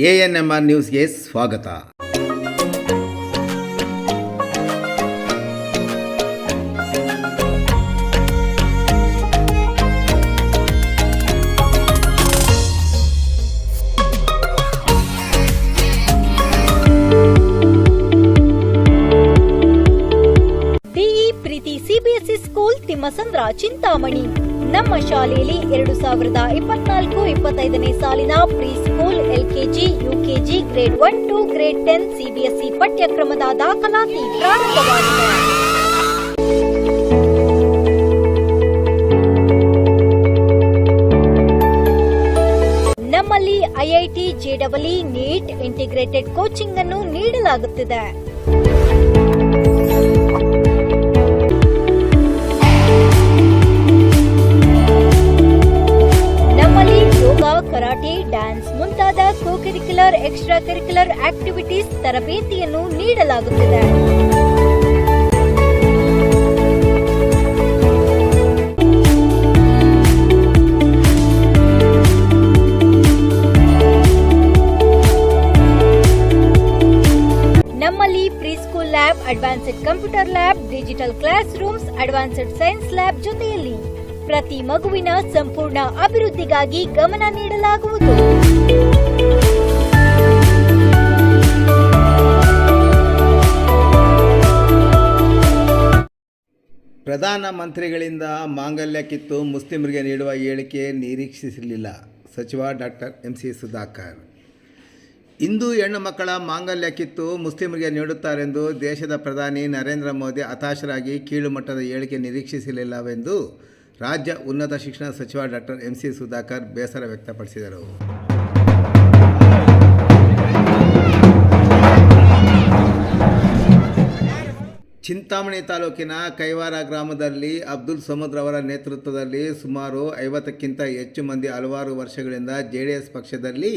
ANMR ನ್ಯೂಸ್ಗೆ ಸ್ವಾಗತ. DE Preethi CBSE school Thimmasandra Chintamani. ನಮ್ಮ ಶಾಲೆಯಲ್ಲಿ 2024-25ನೇ ಸಾಲಿನ pre school, LKG, UKG, grade 1 to grade 10 CBSE ಪಠ್ಯಕ್ರಮದ ದಾಖಲಾತಿ ಪ್ರಾರಂಭವಾಗಿದೆ. ನಮ್ಮಲ್ಲಿ IIT, JEE, NEET, integrated coaching ಅನ್ನು ನೀಡಲಾಗುತ್ತಿದೆ. ಕರಾಟೆ, ಡ್ಯಾನ್ಸ್ ಮುಂತಾದ ಕೋ-ಕರಿಕ್ಯುಲರ್, ಎಕ್ಸ್ಟ್ರಾ ಕರಿಕ್ಯುಲರ್ ಆಕ್ಟಿವಿಟೀಸ್ ತರಬೇತಿಯನ್ನು ನೀಡಲಾಗುತ್ತಿದೆ. ನಮ್ಮಲ್ಲಿ pre school lab, advanced computer lab, digital class rooms, advanced science lab ಜೊತೆಯಲ್ಲಿ ಪ್ರತಿ ಮಗುವಿನ ಸಂಪೂರ್ಣ ಅಭಿವೃದ್ಧಿಗಾಗಿ ಗಮನ ನೀಡಲಾಗುವುದು. ಪ್ರಧಾನಮಂತ್ರಿಗಳಿಂದ ಮಾಂಗಲ್ಯ ಕಿತ್ತು ಮುಸ್ಲಿಮರಿಗೆ ನೀಡುವ ಹೇಳಿಕೆ ನಿರೀಕ್ಷಿಸಲಿಲ್ಲ. ಸಚಿವ ಡಾಕ್ಟರ್ MC ಸುಧಾಕರ್. ಹಿಂದೂ ಹೆಣ್ಣು ಮಕ್ಕಳ ಮಾಂಗಲ್ಯ ಕಿತ್ತು ಮುಸ್ಲಿಮರಿಗೆ ನೀಡುತ್ತಾರೆಂದು ದೇಶದ ಪ್ರಧಾನಿ ನರೇಂದ್ರ ಮೋದಿ ಹತಾಶರಾಗಿ ಕೀಳು ಮಟ್ಟದ ಹೇಳಿಕೆ ನಿರೀಕ್ಷಿಸಲಿಲ್ಲವೆಂದು ರಾಜ್ಯ ಉನ್ನತ ಶಿಕ್ಷಣ ಸಚಿವ ಡಾಕ್ಟರ್ MC ಸುಧಾಕರ್ ಬೇಸರ ವ್ಯಕ್ತಪಡಿಸಿದರು. ಚಿಂತಾಮಣಿ ತಾಲೂಕಿನ ಕೈವಾರ ಗ್ರಾಮದಲ್ಲಿ ಅಬ್ದುಲ್ ಸಮದ್ ಅವರ ನೇತೃತ್ವದಲ್ಲಿ ಸುಮಾರು 50ಕ್ಕಿಂತ ಹೆಚ್ಚು ಮಂದಿ ಹಲವಾರು ವರ್ಷಗಳಿಂದ JDS ಪಕ್ಷದಲ್ಲಿ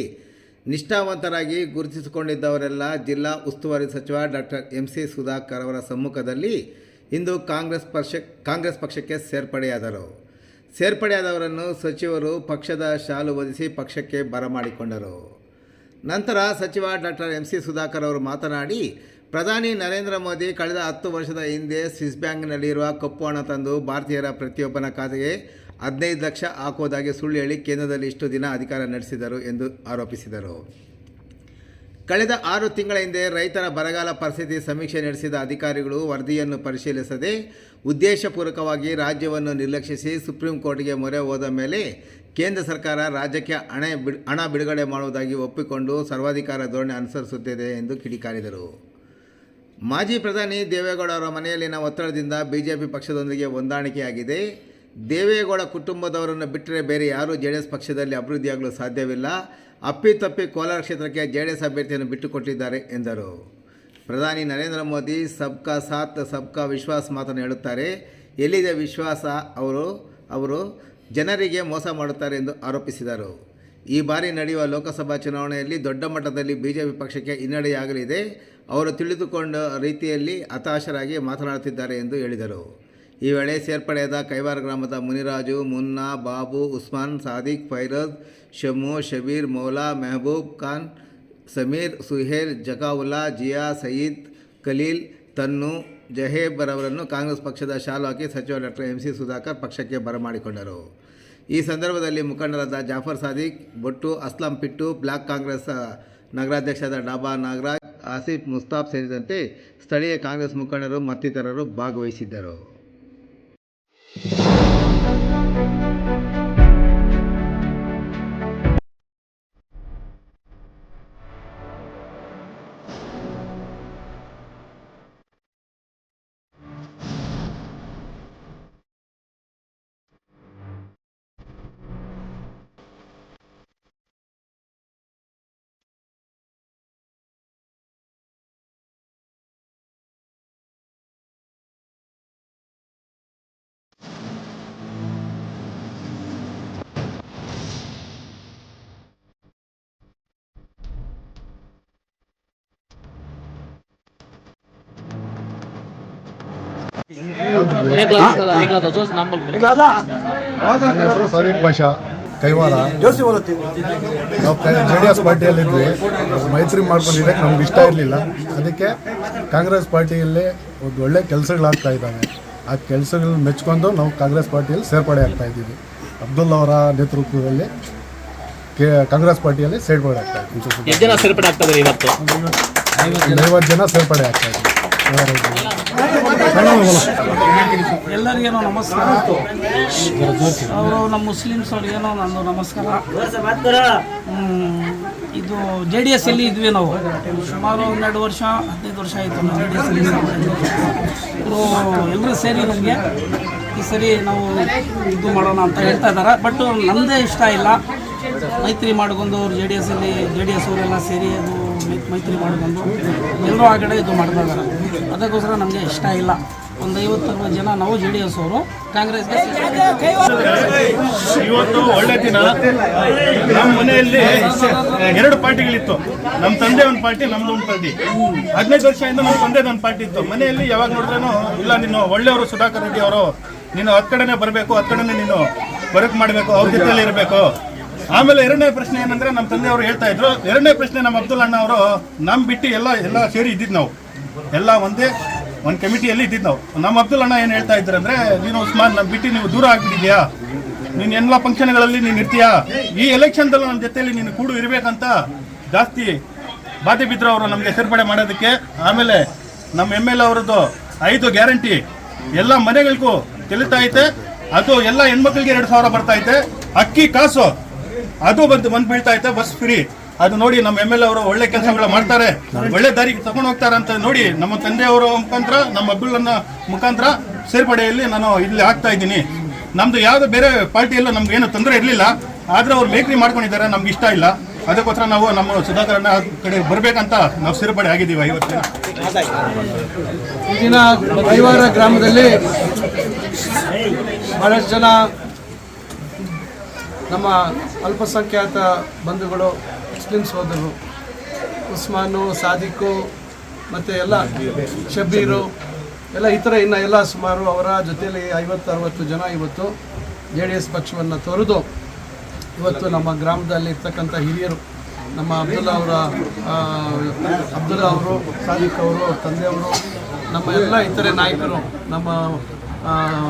ನಿಷ್ಠಾವಂತರಾಗಿ ಗುರುತಿಸಿಕೊಂಡಿದ್ದವರೆಲ್ಲ ಜಿಲ್ಲಾ ಉಸ್ತುವಾರಿ ಸಚಿವ ಡಾಕ್ಟರ್ MC ಸುಧಾಕರ್ ಅವರ ಸಮ್ಮುಖದಲ್ಲಿ ಇಂದು ಕಾಂಗ್ರೆಸ್ ಪಕ್ಷಕ್ಕೆ ಸೇರ್ಪಡೆಯಾದವರನ್ನು ಸಚಿವರು ಪಕ್ಷದ ಶಾಲು ಹೊದಿಸಿ ಪಕ್ಷಕ್ಕೆ ಬರಮಾಡಿಕೊಂಡರು. ನಂತರ ಸಚಿವ ಡಾಕ್ಟರ್ MC ಸುಧಾಕರ್ ಅವರು ಮಾತನಾಡಿ, ಪ್ರಧಾನಿ ನರೇಂದ್ರ ಮೋದಿ ಕಳೆದ 10 ವರ್ಷದ ಹಿಂದೆ ಸ್ವಿಸ್ ಬ್ಯಾಂಕ್ನಲ್ಲಿರುವ ಕಪ್ಪು ಹಣ ತಂದು ಭಾರತೀಯರ ಪ್ರತಿಯೊಬ್ಬನ ಖಾತೆಗೆ 15 ಲಕ್ಷ ಹಾಕುವುದಾಗಿ ಸುಳ್ಳು ಹೇಳಿ ಕೇಂದ್ರದಲ್ಲಿ ಇಷ್ಟು ದಿನ ಅಧಿಕಾರ ನಡೆಸಿದರು ಎಂದು ಆರೋಪಿಸಿದರು. ಕಳೆದ 6 ತಿಂಗಳ ಹಿಂದೆ ರೈತರ ಬರಗಾಲ ಪರಿಸ್ಥಿತಿ ಸಮೀಕ್ಷೆ ನಡೆಸಿದ ಅಧಿಕಾರಿಗಳು ವರದಿಯನ್ನು ಪರಿಶೀಲಿಸದೆ ಉದ್ದೇಶಪೂರ್ವಕವಾಗಿ ರಾಜ್ಯವನ್ನು ನಿರ್ಲಕ್ಷಿಸಿ ಸುಪ್ರೀಂ ಕೋರ್ಟ್ಗೆ ಮೊರೆ ಹೋದ ಮೇಲೆ ಕೇಂದ್ರ ಸರ್ಕಾರ ರಾಜ್ಯಕ್ಕೆ ಹಣ ಬಿಡುಗಡೆ ಮಾಡುವುದಾಗಿ ಒಪ್ಪಿಕೊಂಡು ಸರ್ವಾಧಿಕಾರ ಧೋರಣೆ ಅನುಸರಿಸುತ್ತಿದೆ ಎಂದು ಕಿಡಿಕಾರಿದರು. ಮಾಜಿ ಪ್ರಧಾನಿ ದೇವೇಗೌಡ ಅವರ ಮನೆಯಲ್ಲಿನ ಒತ್ತಡದಿಂದ ಬಿಜೆಪಿ ಪಕ್ಷದೊಂದಿಗೆ ಹೊಂದಾಣಿಕೆಯಾಗಿದೆ. ದೇವೇಗೌಡ ಕುಟುಂಬದವರನ್ನು ಬಿಟ್ಟರೆ ಬೇರೆ ಯಾರೂ JDS ಪಕ್ಷದಲ್ಲಿ ಅಭಿವೃದ್ಧಿಯಾಗಲು ಸಾಧ್ಯವಿಲ್ಲ. ಅಪ್ಪಿತಪ್ಪಿ ಕೋಲಾರ ಕ್ಷೇತ್ರಕ್ಕೆ JDS ಅಭ್ಯರ್ಥಿಯನ್ನು ಬಿಟ್ಟುಕೊಟ್ಟಿದ್ದಾರೆ ಎಂದರು. ಪ್ರಧಾನಿ ನರೇಂದ್ರ ಮೋದಿ ಸಬ್ಕಾ ಸಾಥ್ ಸಬ್ಕಾ ವಿಶ್ವಾಸ್ ಮಾತನ್ನು ಹೇಳುತ್ತಾರೆ. ಎಲ್ಲಿದೆ ವಿಶ್ವಾಸ? ಅವರು ಜನರಿಗೆ ಮೋಸ ಮಾಡುತ್ತಾರೆ ಎಂದು ಆರೋಪಿಸಿದರು. ಈ ಬಾರಿ ನಡೆಯುವ ಲೋಕಸಭಾ ಚುನಾವಣೆಯಲ್ಲಿ ದೊಡ್ಡ ಮಟ್ಟದಲ್ಲಿ ಬಿಜೆಪಿ ಪಕ್ಷಕ್ಕೆ ಹಿನ್ನಡೆಯಾಗಲಿದೆ. ಅವರು ತಿಳಿದುಕೊಂಡ ರೀತಿಯಲ್ಲಿ ಹತಾಶರಾಗಿ ಮಾತನಾಡುತ್ತಿದ್ದಾರೆ ಎಂದು ಹೇಳಿದರು. ಈ ವೇಳೆ ಸೇರ್ಪಡೆಯಾದ ಕೈವಾರ ಗ್ರಾಮದ ಮುನಿರಾಜು, ಮುನ್ನಾ, ಬಾಬು, ಉಸ್ಮಾನ್, ಸಾದಿಕ್, ಫೈರೋಜ್, ಶಮು, ಶಬೀರ್, ಮೌಲಾ, ಮೆಹಬೂಬ್ ಖಾನ್, ಸಮೀರ್, ಸುಹೇಲ್, ಜಕಾವುಲ್ಲಾ, ಜಿಯಾ, ಸಯೀದ್, ಖಲೀಲ್, ತನ್ನು, ಜಹೇಬ್ ರವರನ್ನು ಕಾಂಗ್ರೆಸ್ ಪಕ್ಷದ ಶಾಲು ಹಾಕಿ ಸಚಿವ ಡಾಕ್ಟರ್ MC ಸುಧಾಕರ್ ಪಕ್ಷಕ್ಕೆ ಬರಮಾಡಿಕೊಂಡರು. ಈ ಸಂದರ್ಭದಲ್ಲಿ ಮುಖಂಡರಾದ ಜಾಫರ್ ಸಾದಿಕ್, ಬೊಟ್ಟು, ಅಸ್ಲಂ ಪಿಟ್ಟು, ಬ್ಲಾಕ್ ಕಾಂಗ್ರೆಸ್ ನಗರಾಧ್ಯಕ್ಷರಾದ ಡಾಬಾ ನಾಗರಾಜ್, ಆಸಿಫ್ ಮುಸ್ತಾಫ್ ಸೇರಿದಂತೆ ಸ್ಥಳೀಯ ಕಾಂಗ್ರೆಸ್ ಮುಖಂಡರು ಮತ್ತಿತರರು ಭಾಗವಹಿಸಿದ್ದರು. ನನ್ನ ಹೆಸರು ಸರೀಫ್ ಬಾಷಾ. ಕೈವಾರ ನಾವು JDS ಪಾರ್ಟಿಯಲ್ಲಿದ್ವಿ, ಮೈತ್ರಿ ಮಾಡ್ಕೊಂಡಿದ್ದಕ್ಕೆ ನಮ್ಗೆ ಇಷ್ಟ ಇರಲಿಲ್ಲ. ಅದಕ್ಕೆ ಕಾಂಗ್ರೆಸ್ ಪಾರ್ಟಿಯಲ್ಲಿ ಒಂದು ಒಳ್ಳೆ ಕೆಲಸಗಳಾಗ್ತಾ ಇದ್ದಾವೆ. ಆ ಕೆಲಸಗಳನ್ನ ಮೆಚ್ಕೊಂಡು ನಾವು ಕಾಂಗ್ರೆಸ್ ಪಾರ್ಟಿಯಲ್ಲಿ ಸೇರ್ಪಡೆ ಆಗ್ತಾ ಇದ್ದೀವಿ. ಅಬ್ದುಲ್ ಅವರ ನೇತೃತ್ವದಲ್ಲಿ ಕಾಂಗ್ರೆಸ್ ಪಾರ್ಟಿಯಲ್ಲಿ ಸೇರ್ಪಡೆ ಆಗ್ತಾ ಇದ್ದೀವಿ. 50 ಜನ ಸೇರ್ಪಡೆ ಆಗ್ತಾ ಇದ್ದಾರೆ ಇವತ್ತು. 50 ಜನ ಸೇರ್ಪಡೆ ಆಗ್ತಾ ಇದ್ದೀವಿ. ಎಲ್ಲರಿಗೇನೋ ನಮಸ್ಕಾರ. ಅವರು ನಮ್ಮ ಮುಸ್ಲಿಮ್ಸ್ ಅವ್ರಿಗೇನೋ ನಂದು ನಮಸ್ಕಾರ. ಇದು JDS ಅಲ್ಲಿ ಇದ್ವಿ ನಾವು ಸುಮಾರು 12 ವರ್ಷ 15 ವರ್ಷ ಆಯಿತು ನಾವು JDS ಅಲ್ಲಿ. ಎಲ್ಲರೂ ಸೇರಿ ನಮಗೆ ಈ ಸರಿ ನಾವು ಇದು ಮಾಡೋಣ ಅಂತ ಹೇಳ್ತಾ ಇದ್ದಾರೆ. ಬಟ್ ನಮ್ಮದೇ ಇಷ್ಟ ಇಲ್ಲ ಮೈತ್ರಿ ಮಾಡ್ಕೊಂಡು ಅವ್ರು JDS ಅವರೆಲ್ಲ ಸೇರಿ ಅದು ಮೈತ್ರಿ ಮಾಡ್ಕೊಂಡು ಎಲ್ಲರೂ ಆ ಕಡೆ ಇದು ಮಾಡ್ತಾ ಇದ್ದಾರೆ. ಅದಕ್ಕೋಸ್ಕರ ನಮಗೆ ಇಷ್ಟ ಇಲ್ಲ. ಒಂದು 50-60 ಜನ ನಾವು JDS ಅವರು ಕಾಂಗ್ರೆಸ್ಗೆ. ಇವತ್ತು ಒಳ್ಳೆ ದಿನ. ನಮ್ಮ ಮನೆಯಲ್ಲಿ 2 ಪಾರ್ಟಿಗಳಿತ್ತು. ನಮ್ಮ ತಂದೆ ಒಂದು ಪಾರ್ಟಿ, ನಮ್ದು ಒಂದು ಪಾರ್ಟಿ. 15 ವರ್ಷದಿಂದ ನಮ್ಮ ತಂದೆ ಒಂದು ಪಾರ್ಟಿ ಇತ್ತು. ಮನೆಯಲ್ಲಿ ಯಾವಾಗ ನೋಡಿದ್ರೂ ಇಲ್ಲ ನೀನು ಒಳ್ಳೆಯವರು ಸುಧಾಕರ್ ರೆಡ್ಡಿ ಅವರು, ನೀನು ಹತ್ತು ಕಡೆನೇ ಬರಬೇಕು, ಹತ್ತು ಕಡೆನೇ ನೀನು ವರ್ಕ್ ಮಾಡಬೇಕು, ಅವ್ರ ಜೊತೆಯಲ್ಲಿ ಇರಬೇಕು. ಆಮೇಲೆ 2ನೇ ಪ್ರಶ್ನೆ ಏನಂದ್ರೆ ನಮ್ಮ ತಂದೆಯವರು ಹೇಳ್ತಾ ಇದ್ರು. 2ನೇ ಪ್ರಶ್ನೆ ನಮ್ಮ ಅಬ್ದುಲ್ ಅಣ್ಣ ಅವರು ನಮ್ಮ ಬಿಟ್ಟು ಎಲ್ಲ ಸೇರಿ ಇದ್ದಿದ್ದು ನಾವು ಎಲ್ಲ ಒಂದು ಕಮಿಟಿಯಲ್ಲಿ ಇದ್ದಿದ್ದು ನಾವು. ನಮ್ಮ ಅಬ್ದುಲ್ ಅಣ್ಣ ಏನು ಹೇಳ್ತಾ ಇದ್ರು ಅಂದ್ರೆ, ನೀನು ಉಸ್ಮಾನ್ ನಮ್ಮ ಬಿಟ್ಟು ನೀವು ದೂರ ಆಗ್ಬಿಟ್ಟಿದ್ಯಾ, ನೀನು ಎಲ್ಲ ಫಂಕ್ಷನ್ಗಳಲ್ಲಿ ನೀನು ಇರ್ತೀಯಾ, ಈ ಎಲೆಕ್ಷನ್ದಲ್ಲೂ ನನ್ನ ಜೊತೆಯಲ್ಲಿ ನೀನು ಕೂಡು ಇರಬೇಕಂತ ಜಾಸ್ತಿ ಬಾಧೆ ಬಿದ್ರು ಅವರು ನಮಗೆ ಸೇರ್ಪಡೆ ಮಾಡೋದಕ್ಕೆ. ಆಮೇಲೆ ನಮ್ಮ MLA ಅವರದ್ದು 5 ಗ್ಯಾರಂಟಿ ಎಲ್ಲ ಮನೆಗಳಿಗೂ ತಿಳಿತಾ ಐತೆ. ಅದು ಎಲ್ಲ ಹೆಣ್ಮಕ್ಳಿಗೆ 2,000 ಬರ್ತಾ ಐತೆ. ಅಕ್ಕಿ ಕಾಸು ಅದು ಬಂದು ಬೀಳ್ತಾ ಐತೆ, ಬಸ್ ಫ್ರೀ. ಅದು ನೋಡಿ ನಮ್ಮ MLA ಅವರು ಒಳ್ಳೆ ಕೆಲಸಗಳು ಮಾಡ್ತಾರೆ, ಒಳ್ಳೆ ದಾರಿಗೆ ತಗೊಂಡು ಹೋಗ್ತಾರೆ ಅಂತ ನೋಡಿ ನಮ್ಮ ತಂದೆಯವರ ಮುಖಾಂತರ, ನಮ್ಮ ಅಬ್ದುಲ್ಲನ್ನ ಮುಖಾಂತರ ಸೇರ್ಪಡೆಯಲ್ಲಿ ನಾನು ಇಲ್ಲಿ ಆಗ್ತಾ ಇದ್ದೀನಿ. ನಮ್ದು ಯಾವ್ದು ಬೇರೆ ಪಾರ್ಟಿಯಲ್ಲೂ ನಮ್ಗೆ ಏನು ತೊಂದರೆ ಇರಲಿಲ್ಲ. ಆದ್ರೆ ಅವ್ರು ಮೇಕ್ರಿ ಮಾಡ್ಕೊಂಡಿದ್ದಾರೆ, ನಮ್ಗೆ ಇಷ್ಟ ಇಲ್ಲ. ಅದಕ್ಕೋಸ್ಕರ ನಾವು ನಮ್ಮ ಸುಧಾಕರಣ್ಣ ಕಡೆ ಬರಬೇಕಂತ ನಾವು ಸೇರ್ಪಡೆ ಆಗಿದ್ದೀವಿ. 50 ದಿನ ಈ ದಿನ ಕೈವಾರ ಗ್ರಾಮದಲ್ಲಿ ಬಹಳಷ್ಟು ಜನ ನಮ್ಮ ಅಲ್ಪಸಂಖ್ಯಾತ ಬಂಧುಗಳು, ಮುಸ್ಲಿಂ ಸೋದರರು, ಉಸ್ಮಾನು, ಸಾದಿಕ್ಕು ಮತ್ತು ಎಲ್ಲ ಶಬೀರು ಎಲ್ಲ ಈ ಥರ ಇನ್ನು ಎಲ್ಲ ಸುಮಾರು ಅವರ ಜೊತೆಯಲ್ಲಿ 50-60 ಜನ ಇವತ್ತು JDS ಪಕ್ಷವನ್ನು ತೊರೆದು ಇವತ್ತು ನಮ್ಮ ಗ್ರಾಮದಲ್ಲಿ ಇರ್ತಕ್ಕಂಥ ಹಿರಿಯರು, ನಮ್ಮ ಅಬ್ದುಲ್ಲಾ ಅವರು, ಸಾದಿಕ್ ಅವರು, ತಂದೆಯವರು, ನಮ್ಮ ಎಲ್ಲ ಇತರೆ ನಾಯಕರು, ನಮ್ಮ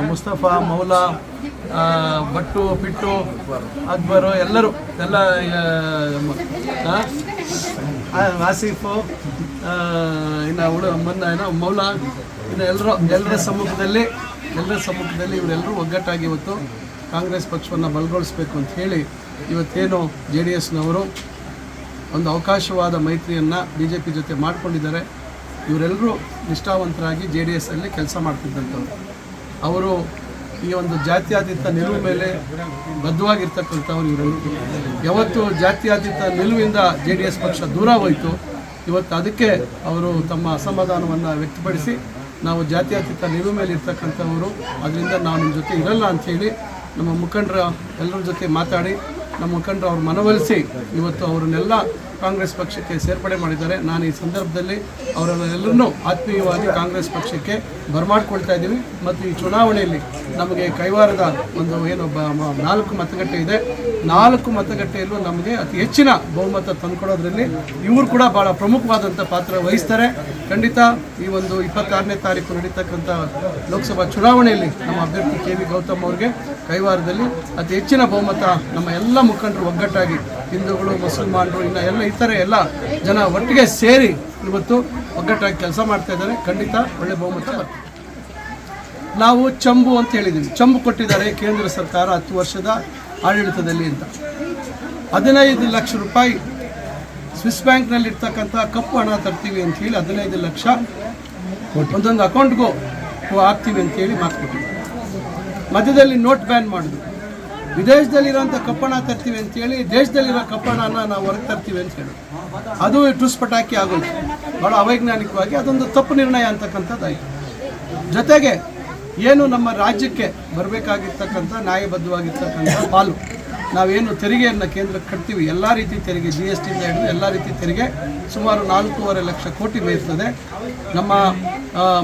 ಮುಸ್ತಫಾ, ಮೌಲಾ, ಭಟ್ಟು, ಪಿಟ್ಟು, ಅಕ್ಬರು ಎಲ್ಲರೂ ಎಲ್ಲ ಆಸಿಫು, ಇನ್ನು ಮೌಲಾ, ಇನ್ನು ಎಲ್ಲರ ಸಮ್ಮುಖದಲ್ಲಿ ಇವರೆಲ್ಲರೂ ಒಗ್ಗಟ್ಟಾಗಿ ಇವತ್ತು ಕಾಂಗ್ರೆಸ್ ಪಕ್ಷವನ್ನು ಬಲಗೊಳಿಸಬೇಕು ಅಂತ ಹೇಳಿ ಇವತ್ತೇನು JDSನವರು ಒಂದು ಅವಕಾಶವಾದ ಮೈತ್ರಿಯನ್ನು BJP ಜೊತೆ ಮಾಡಿಕೊಂಡಿದ್ದಾರೆ. ಇವರೆಲ್ಲರೂ ನಿಷ್ಠಾವಂತರಾಗಿ JDSಲ್ಲಿ ಕೆಲಸ ಮಾಡ್ತಿದ್ದಂಥವ್ರು. ಅವರು ಈ ಒಂದು ಜಾತ್ಯತೀತ ನಿಲುವು ಮೇಲೆ ಬದ್ಧವಾಗಿರ್ತಕ್ಕಂಥವ್ರು ಇವರೆಲ್ಲರೂ. ಯಾವತ್ತು ಜಾತ್ಯತೀತ ನಿಲುವಿಂದ JDS ಪಕ್ಷ ದೂರ ಹೋಯಿತು, ಇವತ್ತು ಅದಕ್ಕೆ ಅವರು ತಮ್ಮ ಅಸಮಾಧಾನವನ್ನು ವ್ಯಕ್ತಪಡಿಸಿ, ನಾವು ಜಾತ್ಯತೀತ ನಿಲುವು ಮೇಲೆ ಇರ್ತಕ್ಕಂಥವರು, ಅದರಿಂದ ನಾವು ನಿಮ್ಮ ಜೊತೆ ಇರಲ್ಲ ಅಂಥೇಳಿ ನಮ್ಮ ಮುಖಂಡರ ಎಲ್ಲರ ಜೊತೆ ಮಾತಾಡಿ, ನಮ್ಮ ಮುಖಂಡರು ಅವ್ರು ಮನವೊಲಿಸಿ ಇವತ್ತು ಅವರನ್ನೆಲ್ಲ ಕಾಂಗ್ರೆಸ್ ಪಕ್ಷಕ್ಕೆ ಸೇರ್ಪಡೆ ಮಾಡಿದ್ದಾರೆ. ನಾನು ಈ ಸಂದರ್ಭದಲ್ಲಿ ಅವರನ್ನೆಲ್ಲರನ್ನೂ ಆತ್ಮೀಯವಾಗಿ ಕಾಂಗ್ರೆಸ್ ಪಕ್ಷಕ್ಕೆ ಬರಮಾಡ್ಕೊಳ್ತಾ ಇದ್ದೀವಿ. ಮತ್ತು ಈ ಚುನಾವಣೆಯಲ್ಲಿ ನಮಗೆ ಕೈವಾರದ ಒಂದು ಏನು 4 ಮತಗಟ್ಟೆ ಇದೆ, 4 ಮತಗಟ್ಟೆಯಲ್ಲೂ ನಮಗೆ ಅತಿ ಹೆಚ್ಚಿನ ಬಹುಮತ ತಂದುಕೊಡೋದ್ರಲ್ಲಿ ಇವರು ಕೂಡ ಭಾಳ ಪ್ರಮುಖವಾದಂಥ ಪಾತ್ರ ವಹಿಸ್ತಾರೆ. ಖಂಡಿತ ಈ ಒಂದು 26ನೇ ತಾರೀಕು ನಡೀತಕ್ಕಂಥ ಲೋಕಸಭಾ ಚುನಾವಣೆಯಲ್ಲಿ ನಮ್ಮ ಅಭ್ಯರ್ಥಿ KV ಗೌತಮ್ ಅವ್ರಿಗೆ ಕೈವಾರದಲ್ಲಿ ಅತಿ ಹೆಚ್ಚಿನ ಬಹುಮತ, ನಮ್ಮ ಎಲ್ಲ ಮುಖಂಡರು ಒಗ್ಗಟ್ಟಾಗಿ, ಹಿಂದೂಗಳು, ಮುಸಲ್ಮಾನರು, ಇನ್ನು ಇತರೆ ಎಲ್ಲ ಜನ ಒಟ್ಟಿಗೆ ಸೇರಿ ಇವತ್ತು ಒಗ್ಗಟ್ಟಾಗಿ ಕೆಲಸ ಮಾಡ್ತಾ ಇದ್ದಾರೆ. ಖಂಡಿತ ಒಳ್ಳೆ ಬಹುಮತ ಬರ್ತದೆ. ನಾವು ಚಂಬು ಅಂತ ಹೇಳಿದ್ದೀವಿ. ಚಂಬು ಕೊಟ್ಟಿದ್ದಾರೆ ಕೇಂದ್ರ ಸರ್ಕಾರ 10 ವರ್ಷದ ಆಡಳಿತದಲ್ಲಿ ಅಂತ. 15 ಲಕ್ಷ ರೂಪಾಯಿ ಸ್ವಿಸ್ ಬ್ಯಾಂಕ್ನಲ್ಲಿ ಇರ್ತಕ್ಕಂಥ ಕಪ್ಪು ಹಣ ತರ್ತೀವಿ ಅಂತ ಹೇಳಿ 15 ಲಕ್ಷ ಒಂದೊಂದು ಅಕೌಂಟ್ಗೂ ಹಾಕ್ತೀವಿ ಅಂತ ಹೇಳಿ ಮಾತು ಕೊಟ್ಟಿದ್ದಾರೆ. ಮಧ್ಯದಲ್ಲಿ ನೋಟ್ ಬ್ಯಾನ್ ಮಾಡಿದ್ರು. ವಿದೇಶದಲ್ಲಿರೋಂಥ ಕಪ್ಪಣ ತರ್ತೀವಿ ಅಂತೇಳಿ ದೇಶದಲ್ಲಿರೋ ಕಪ್ಪಣನ ನಾವು ಹೊರಗೆ ತರ್ತೀವಿ ಅಂತ ಹೇಳಿ ಅದು ಟುಸ್ ಪಟಾಕಿ ಆಗೋಯ್ತು. ಭಾಳ ಅವೈಜ್ಞಾನಿಕವಾಗಿ ಅದೊಂದು ತಪ್ಪು ನಿರ್ಣಯ ಅಂತಕ್ಕಂಥದ್ದಾಯಿತು. ಜೊತೆಗೆ ಏನು ನಮ್ಮ ರಾಜ್ಯಕ್ಕೆ ಬರಬೇಕಾಗಿರ್ತಕ್ಕಂಥ ನ್ಯಾಯಬದ್ಧವಾಗಿರ್ತಕ್ಕಂಥ ಪಾಲು, ನಾವೇನು ತೆರಿಗೆಯನ್ನು ಕೇಂದ್ರಕ್ಕೆ ಕಟ್ತೀವಿ, ಎಲ್ಲ ರೀತಿ ತೆರಿಗೆ, GSTಯಿಂದ ಹಿಡಿದು ಎಲ್ಲ ರೀತಿ ತೆರಿಗೆ ಸುಮಾರು 4.5 ಲಕ್ಷ ಕೋಟಿ ಬೇಯಿಸ್ತದೆ. ನಮ್ಮ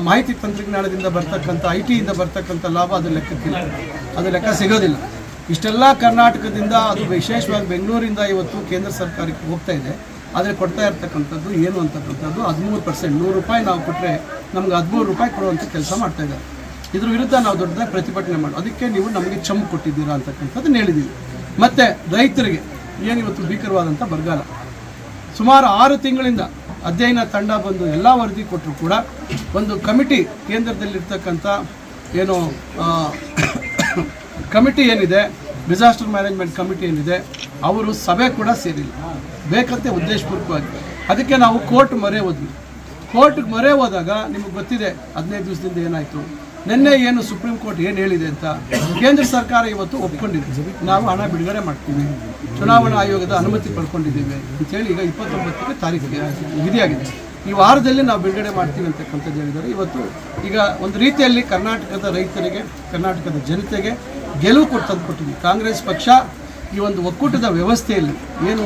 ಮಾಹಿತಿ ತಂತ್ರಜ್ಞಾನದಿಂದ ಬರ್ತಕ್ಕಂಥ IT ಯಿಂದ ಬರ್ತಕ್ಕಂಥ ಲಾಭ ಅದು ಲೆಕ್ಕಕ್ಕಿಲ್ಲ, ಅದು ಲೆಕ್ಕ ಸಿಗೋದಿಲ್ಲ. ಇಷ್ಟೆಲ್ಲ ಕರ್ನಾಟಕದಿಂದ, ಅದು ವಿಶೇಷವಾಗಿ ಬೆಂಗಳೂರಿಂದ ಇವತ್ತು ಕೇಂದ್ರ ಸರ್ಕಾರಕ್ಕೆ ಹೋಗ್ತಾ ಇದೆ. ಆದರೆ ಕೊಡ್ತಾ ಇರ್ತಕ್ಕಂಥದ್ದು ಏನು ಅಂತಕ್ಕಂಥದ್ದು 13%. 100 ರೂಪಾಯಿ ನಾವು ಕೊಟ್ಟರೆ ನಮ್ಗೆ 13 ರೂಪಾಯಿ ಕೊಡುವಂಥ ಕೆಲಸ ಮಾಡ್ತಾ ಇದ್ದಾರೆ. ಇದ್ರ ವಿರುದ್ಧ ನಾವು ದೊಡ್ಡದಾಗಿ ಪ್ರತಿಭಟನೆ ಮಾಡಿ ಅದಕ್ಕೆ ನೀವು ನಮಗೆ ಚಂಪು ಕೊಟ್ಟಿದ್ದೀರಾ ಅಂತಕ್ಕಂಥದ್ದನ್ನು ಹೇಳಿದ್ದೀವಿ. ಮತ್ತು ರೈತರಿಗೆ ಏನಿವತ್ತು ಭೀಕರವಾದಂಥ ಬರಗಾಲ, ಸುಮಾರು 6 ತಿಂಗಳಿಂದ ಅಧ್ಯಯನ ತಂಡ ಬಂದು ಎಲ್ಲ ವರದಿ ಕೊಟ್ಟರು ಕೂಡ ಒಂದು ಕಮಿಟಿ, ಕೇಂದ್ರದಲ್ಲಿರ್ತಕ್ಕಂಥ ಏನು ಕಮಿಟಿ ಏನಿದೆ, ಡಿಸಾಸ್ಟರ್ ಮ್ಯಾನೇಜ್ಮೆಂಟ್ ಕಮಿಟಿ ಏನಿದೆ, ಅವರು ಸಭೆ ಕೂಡ ಸೇರಿಲ್ಲ ಬೇಕಂತೆ ಉದ್ದೇಶಪೂರ್ವಕವಾಗಿ. ಅದಕ್ಕೆ ನಾವು ಕೋರ್ಟ್ ಮೊರೆ ಹೋದ್ವಿ. ಕೋರ್ಟ್ಗೆ ಮೊರೆ ಹೋದಾಗ ನಿಮಗೆ ಗೊತ್ತಿದೆ 15 ದಿವಸದಿಂದ ಏನಾಯಿತು. ನಿನ್ನೆ ಏನು ಸುಪ್ರೀಂ ಕೋರ್ಟ್ ಏನು ಹೇಳಿದೆ ಅಂತ ಕೇಂದ್ರ ಸರ್ಕಾರ ಇವತ್ತು ಒಪ್ಕೊಂಡಿದ್ದೀವಿ. ನಾವು ಹಣ ಬಿಡುಗಡೆ ಮಾಡ್ತೀವಿ, ಚುನಾವಣಾ ಆಯೋಗದ ಅನುಮತಿ ಪಡ್ಕೊಂಡಿದ್ದೀವಿ ಅಂತೇಳಿ ಈಗ 29ನೇ ತಾರೀಕಿಗೆ ವಿಧಿಯಾಗಿದೆ. ಈ ವಾರದಲ್ಲಿ ನಾವು ಬಿಡುಗಡೆ ಮಾಡ್ತೀವಿ ಅಂತಕ್ಕಂಥದ್ದು ಹೇಳಿದ್ದಾರೆ. ಇವತ್ತು ಈಗ ಒಂದು ರೀತಿಯಲ್ಲಿ ಕರ್ನಾಟಕದ ರೈತರಿಗೆ, ಕರ್ನಾಟಕದ ಜನತೆಗೆ ಗೆಲುವು ತಂದುಕೊಟ್ಟಿದ್ವಿ. ಕಾಂಗ್ರೆಸ್ ಪಕ್ಷ ಈ ಒಂದು ಒಕ್ಕೂಟದ ವ್ಯವಸ್ಥೆಯಲ್ಲಿ ಏನು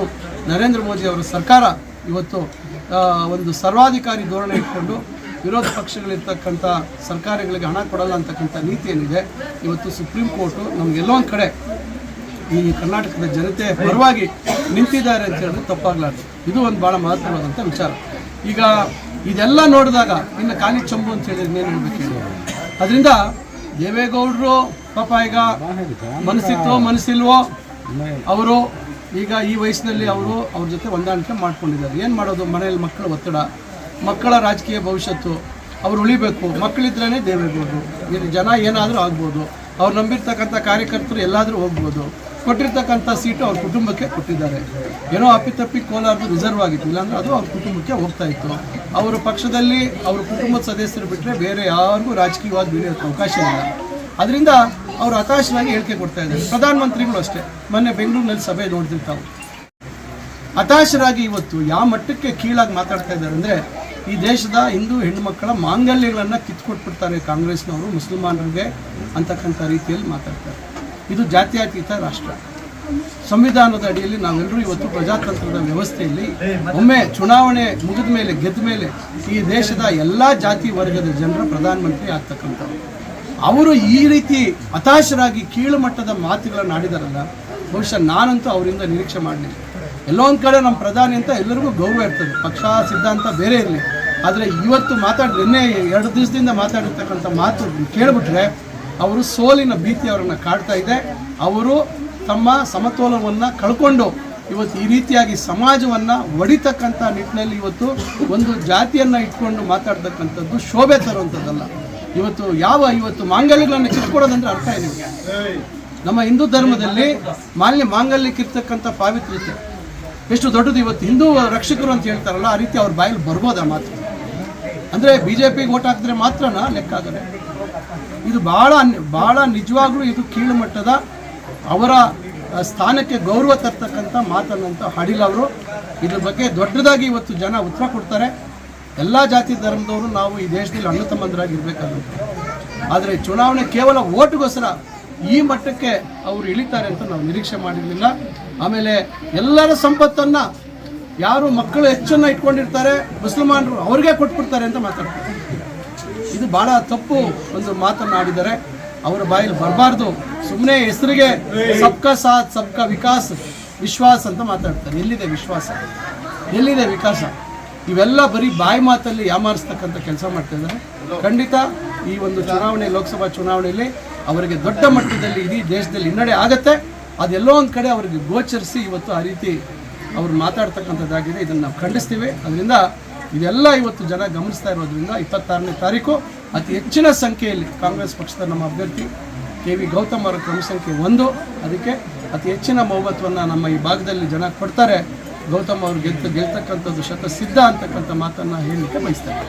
ನರೇಂದ್ರ ಮೋದಿ ಅವರ ಸರ್ಕಾರ ಇವತ್ತು ಒಂದು ಸರ್ವಾಧಿಕಾರಿ ಧೋರಣೆ ಇಟ್ಕೊಂಡು ವಿರೋಧ ಪಕ್ಷಗಳಿರ್ತಕ್ಕಂಥ ಸರ್ಕಾರಗಳಿಗೆ ಹಣ ಕೊಡಲ್ಲ ಅಂತಕ್ಕಂಥ ನೀತಿ ಏನಿದೆ, ಇವತ್ತು ಸುಪ್ರೀಂ ಕೋರ್ಟು ನಮಗೆಲ್ಲೋ ಒಂದು ಕಡೆ ಈ ಕರ್ನಾಟಕದ ಜನತೆ ಪರವಾಗಿ ನಿಂತಿದ್ದಾರೆ ಅಂತ ಹೇಳಿದ್ರೆ ತಪ್ಪಾಗಲಾರ್ದು. ಇದು ಒಂದು ಭಾಳ ಮಹತ್ವವಾದಂಥ ವಿಚಾರ. ಈಗ ಇದೆಲ್ಲ ನೋಡಿದಾಗ ಇನ್ನು ಖಾಲಿ ಚಂಬು ಅಂತ ಹೇಳಿದ್ರೆ ಇನ್ನೇನು ಹೇಳ್ಬೇಕು ಹೇಳಿ. ಅದರಿಂದ ದೇವೇಗೌಡರು ಪಾಪ ಈಗ ಮನಸ್ಸಿತ್ತೋ ಮನಸ್ಸಿಲ್ವೋ ಅವರು ಈಗ ಈ ವಯಸ್ಸಿನಲ್ಲಿ ಅವ್ರ ಜೊತೆ ಹೊಂದಾಣಿಕೆ ಮಾಡ್ಕೊಂಡಿದ್ದಾರೆ. ಏನು ಮಾಡೋದು, ಮನೆಯಲ್ಲಿ ಮಕ್ಕಳ ಒತ್ತಡ, ಮಕ್ಕಳ ರಾಜಕೀಯ ಭವಿಷ್ಯತ್ತು, ಅವ್ರು ಉಳಿಬೇಕು. ಮಕ್ಕಳಿದ್ರೇ ದೇವೇಗೌಡರು. ಇಲ್ಲಿ ಜನ ಏನಾದರೂ ಆಗ್ಬೋದು, ಅವ್ರು ನಂಬಿರ್ತಕ್ಕಂಥ ಕಾರ್ಯಕರ್ತರು ಎಲ್ಲಾದರೂ ಹೋಗ್ಬೋದು. ಕೊಟ್ಟಿರ್ತಕ್ಕಂಥ ಸೀಟು ಅವ್ರ ಕುಟುಂಬಕ್ಕೆ ಕೊಟ್ಟಿದ್ದಾರೆ. ಏನೋ ಅಪ್ಪಿತಪ್ಪಿ ಕೋಲಾರದು ರಿಸರ್ವ್ ಆಗಿತ್ತು, ಇಲ್ಲಾಂದ್ರೆ ಅದು ಅವ್ರ ಕುಟುಂಬಕ್ಕೆ ಹೋಗ್ತಾ ಇತ್ತು. ಅವರ ಪಕ್ಷದಲ್ಲಿ ಅವ್ರ ಕುಟುಂಬದ ಸದಸ್ಯರು ಬಿಟ್ಟರೆ ಬೇರೆ ಯಾರಿಗೂ ರಾಜಕೀಯವಾಗಿ ಬೆಳೆಯೋಕ್ಕೆ ಅವಕಾಶ ಇಲ್ಲ. ಅದರಿಂದ ಅವರು ಹತಾಶರಾಗಿ ಹೇಳಿಕೆ ಕೊಡ್ತಾ ಇದ್ದಾರೆ. ಪ್ರಧಾನಮಂತ್ರಿಗಳು ಅಷ್ಟೇ ಮೊನ್ನೆ ಬೆಂಗಳೂರಿನಲ್ಲಿ ಸಭೆ ನೋಡ್ತಿರ್ತಾವೆ. ಹತಾಶರಾಗಿ ಇವತ್ತು ಯಾವ ಮಟ್ಟಕ್ಕೆ ಕೀಳಾಗಿ ಮಾತಾಡ್ತಾ ಇದ್ದಾರೆ ಅಂದರೆ, ಈ ದೇಶದ ಹಿಂದೂ ಹೆಣ್ಣುಮಕ್ಕಳ ಮಾಂಗಲ್ಯಗಳನ್ನು ಕಿತ್ಕೊಟ್ಬಿಡ್ತಾರೆ ಕಾಂಗ್ರೆಸ್ನವರು ಮುಸಲ್ಮಾನರಿಗೆ ಅಂತಕ್ಕಂಥ ರೀತಿಯಲ್ಲಿ ಮಾತಾಡ್ತಾರೆ. ಇದು ಜಾತ್ಯತೀತ ರಾಷ್ಟ್ರ. ಸಂವಿಧಾನದ ಅಡಿಯಲ್ಲಿ ನಾವೆಲ್ಲರೂ ಇವತ್ತು ಪ್ರಜಾತಂತ್ರದ ವ್ಯವಸ್ಥೆಯಲ್ಲಿ ಒಮ್ಮೆ ಚುನಾವಣೆ ಮುಗಿದ ಮೇಲೆ, ಗೆದ್ದ ಮೇಲೆ ಈ ದೇಶದ ಎಲ್ಲ ಜಾತಿ ವರ್ಗದ ಜನರ ಪ್ರಧಾನಮಂತ್ರಿ ಆಗ್ತಕ್ಕಂಥವ್ರು. ಅವರು ಈ ರೀತಿ ಹತಾಶರಾಗಿ ಕೀಳು ಮಟ್ಟದ ಮಾತುಗಳನ್ನು ಆಡಿದಾರಲ್ಲ, ಬಹುಶಃ ನಾನಂತೂ ಅವರಿಂದ ನಿರೀಕ್ಷೆ ಮಾಡಲಿಲ್ಲ. ಎಲ್ಲೋ ಒಂದು ಕಡೆ ನಮ್ಮ ಪ್ರಧಾನಿ ಅಂತ ಎಲ್ಲರಿಗೂ ಗೌರವ ಇರ್ತದೆ, ಪಕ್ಷ ಸಿದ್ಧಾಂತ ಬೇರೆ ಇರಲಿ. ಆದರೆ ಇವತ್ತು ನಿನ್ನೆ 2 ದಿವಸದಿಂದ ಮಾತಾಡಿರ್ತಕ್ಕಂಥ ಮಾತು ಕೇಳಿಬಿಟ್ರೆ ಅವರು ಸೋಲಿನ ಭೀತಿ ಅವರನ್ನು ಕಾಡ್ತಾ ಇದೆ. ಅವರು ತಮ್ಮ ಸಮತೋಲನವನ್ನು ಕಳ್ಕೊಂಡು ಇವತ್ತು ಈ ರೀತಿಯಾಗಿ ಸಮಾಜವನ್ನು ಒಡಿತಕ್ಕಂಥ ನಿಟ್ಟಿನಲ್ಲಿ ಇವತ್ತು ಒಂದು ಜಾತಿಯನ್ನು ಇಟ್ಕೊಂಡು ಮಾತಾಡ್ತಕ್ಕಂಥದ್ದು ಶೋಭೆ ತರುವಂಥದ್ದಲ್ಲ. ಇವತ್ತು ಮಾಂಗಲ್ಯಗಳನ್ನು ಕಿತ್ಕೊಡೋದಂದ್ರೆ ಅರ್ಥ ಏನಿದೆ? ನಮ್ಮ ಹಿಂದೂ ಧರ್ಮದಲ್ಲಿ ಮಾಂಗಲ್ಯಕ್ಕಿರ್ತಕ್ಕಂಥ ಪಾವಿತ್ರ್ಯತೆ ಎಷ್ಟು ದೊಡ್ಡದು. ಇವತ್ತು ಹಿಂದೂ ರಕ್ಷಕರು ಅಂತ ಹೇಳ್ತಾರಲ್ಲ, ಆ ರೀತಿ ಅವ್ರ ಬಾಯಲ್ಲಿ ಬರ್ಬೋದಾ ಮಾತ್ರ? ಅಂದರೆ BJPಗೆ ಓಟ್ ಹಾಕಿದ್ರೆ ಮಾತ್ರನಾ ಲೆಕ್ಕ ಆಗಲ್ಲ. ಇದು ಭಾಳ ನಿಜವಾಗ್ಲೂ ಇದು ಕೀಳು ಮಟ್ಟದ, ಅವರ ಸ್ಥಾನಕ್ಕೆ ಗೌರವ ತರ್ತಕ್ಕಂಥ ಮಾತನ್ನಂತ ಹಾಡಿಲ್ಲ ಅವರು. ಇದ್ರ ಬಗ್ಗೆ ದೊಡ್ಡದಾಗಿ ಇವತ್ತು ಜನ ಉತ್ತರ ಕೊಡ್ತಾರೆ. ಎಲ್ಲ ಜಾತಿ ಧರ್ಮದವರು ನಾವು ಈ ದೇಶದಲ್ಲಿ ಅಣ್ಣ ತಮ್ಮಂದರಾಗಿ ಇರಬೇಕಾಗುತ್ತೆ. ಆದರೆ ಚುನಾವಣೆ ಕೇವಲ ಓಟ್ಗೋಸ್ಕರ ಈ ಮಟ್ಟಕ್ಕೆ ಅವರು ಇಳಿತಾರೆ ಅಂತ ನಾವು ನಿರೀಕ್ಷೆ ಮಾಡಿರಲಿಲ್ಲ. ಆಮೇಲೆ ಎಲ್ಲರ ಸಂಪತ್ತನ್ನು ಯಾರು ಮಕ್ಕಳು ಹೆಚ್ಚನ್ನು ಇಟ್ಕೊಂಡಿರ್ತಾರೆ ಮುಸಲ್ಮಾನರು ಅವ್ರಿಗೆ ಕೊಟ್ಬಿಡ್ತಾರೆ ಅಂತ ಮಾತಾಡ್ತಾರೆ. ಇದು ಭಾಳ ತಪ್ಪು ಒಂದು ಮಾತನ್ನಾಡಿದ್ದಾರೆ. ಅವರ ಬಾಯಲ್ಲಿ ಬರಬಾರ್ದು. ಸುಮ್ಮನೆ ಹೆಸರಿಗೆ ಸಬ್ಕಾ ಸಾಥ್ ಸಬ್ಕಾ ವಿಕಾಸ್ ವಿಶ್ವಾಸ ಅಂತ ಮಾತಾಡ್ತಾರೆ. ಎಲ್ಲಿದೆ ವಿಶ್ವಾಸ, ಎಲ್ಲಿದೆ ವಿಕಾಸ? ಇವೆಲ್ಲ ಬರೀ ಬಾಯಿ ಮಾತಲ್ಲಿ ಯಾಮಾರಿಸ್ತಕ್ಕಂಥ ಕೆಲಸ ಮಾಡ್ತಾಯಿದ್ದಾರೆ. ಖಂಡಿತ ಈ ಒಂದು ಚುನಾವಣೆ, ಲೋಕಸಭಾ ಚುನಾವಣೆಯಲ್ಲಿ ಅವರಿಗೆ ದೊಡ್ಡ ಮಟ್ಟದಲ್ಲಿ ಇಡೀ ದೇಶದಲ್ಲಿ ಹಿನ್ನಡೆ ಆಗುತ್ತೆ. ಅದೆಲ್ಲೋ ಒಂದು ಕಡೆ ಅವರಿಗೆ ಗೋಚರಿಸಿ ಇವತ್ತು ಆ ರೀತಿ ಅವ್ರು ಮಾತಾಡ್ತಕ್ಕಂಥದ್ದಾಗಿದೆ. ಇದನ್ನು ನಾವು ಖಂಡಿಸ್ತೀವಿ. ಅದರಿಂದ ಇದೆಲ್ಲ ಇವತ್ತು ಜನ ಗಮನಿಸ್ತಾ ಇರೋದ್ರಿಂದ 26ನೇ ತಾರೀಕು ಅತಿ ಹೆಚ್ಚಿನ ಸಂಖ್ಯೆಯಲ್ಲಿ ಕಾಂಗ್ರೆಸ್ ಪಕ್ಷದ ನಮ್ಮ ಅಭ್ಯರ್ಥಿ KV ಗೌತಮ್ ಅವರ ಕ್ರಮ ಸಂಖ್ಯೆ 1, ಅದಕ್ಕೆ ಅತಿ ಹೆಚ್ಚಿನ ಬಹುಮತವನ್ನು ನಮ್ಮ ಈ ಭಾಗದಲ್ಲಿ ಜನ ಕೊಡ್ತಾರೆ. ಗೌತಮ್ ಅವರು ಗೆಲ್ತಕ್ಕಂಥದ್ದು ಶತಸಿದ್ಧ ಅಂತಕ್ಕಂಥ ಮಾತನ್ನು ಹೇಳಲಿಕ್ಕೆ ಬಯಸ್ತಾರೆ.